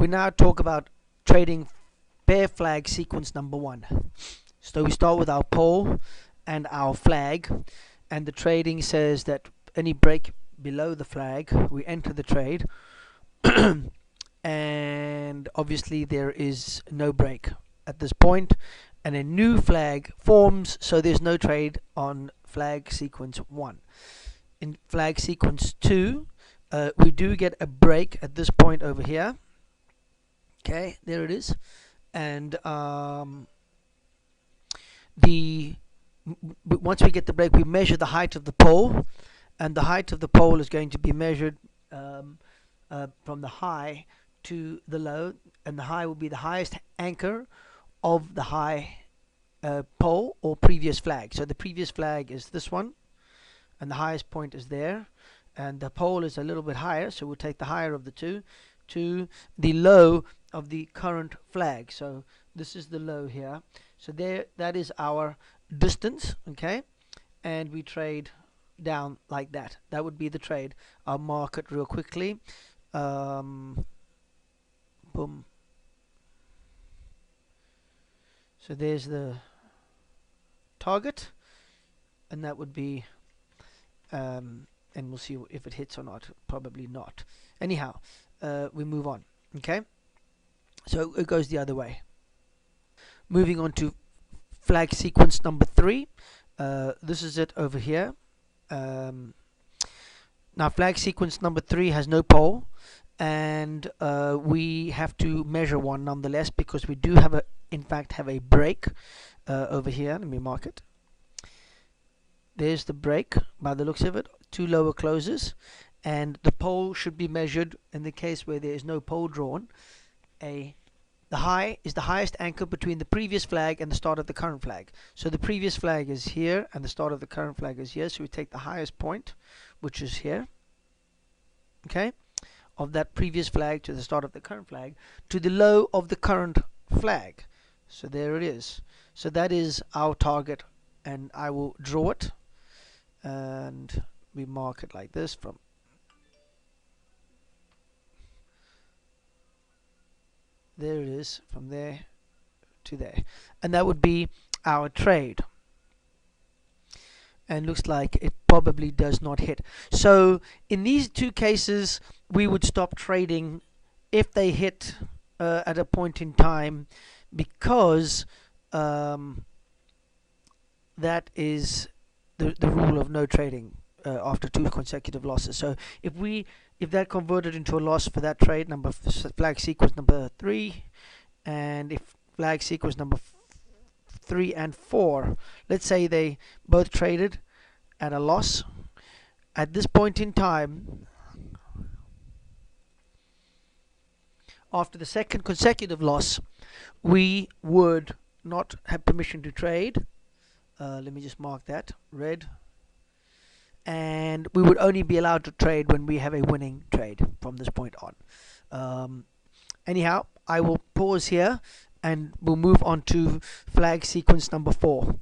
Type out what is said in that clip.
we now talk about trading bear flag sequence number 1. So we start with our pole and our flag, and the trading says that any break below the flag, we enter the trade, and obviously there is no break at this point, and a new flag forms, so there's no trade on flag sequence 1. In flag sequence 2, we do get a break at this point over here. Okay, there it is, and once we get the break, we measure the height of the pole, and the height of the pole is going to be measured from the high to the low, and the high will be the highest anchor of the high pole or previous flag. So the previous flag is this one, and the highest point is there, and the pole is a little bit higher, so we'll take the higher of the two to the low of the current flag. So this is the low here, so there, that is our distance. Okay, and we trade down like that. That would be the trade. I'll mark it real quickly. Boom. So there's the target, and that would be and we'll see if it hits or not. Probably not. Anyhow, we move on. Okay, so it goes the other way. Moving on to flag sequence number 3. This is it over here. Now flag sequence number 3 has no pole, and we have to measure one nonetheless, because we do have in fact have a break over here. Let me mark it. There's the break by the looks of it. 2 lower closes, and the pole should be measured. In the case where there is no pole drawn, the high is the highest anchor between the previous flag and the start of the current flag. So the previous flag is here and the start of the current flag is here, so we take the highest point, which is here, okay, of that previous flag to the start of the current flag, to the low of the current flag. So there it is. So that is our target, and I will draw it, and we mark it like this from there it is, from there to there, and that would be our trade. And looks like it probably does not hit. So in these 2 cases, we would stop trading if they hit at a point in time, because that is the rule of no trading after 2 consecutive losses. So if that converted into a loss for that trade, flag sequence number 3, and if flag sequence number 3 and 4, let's say they both traded at a loss, at this point in time, after the 2nd consecutive loss, we would not have permission to trade. Let me just mark that red, and we would only be allowed to trade when we have a winning trade from this point on. Anyhow, I will pause here, and we'll move on to flag sequence number 4.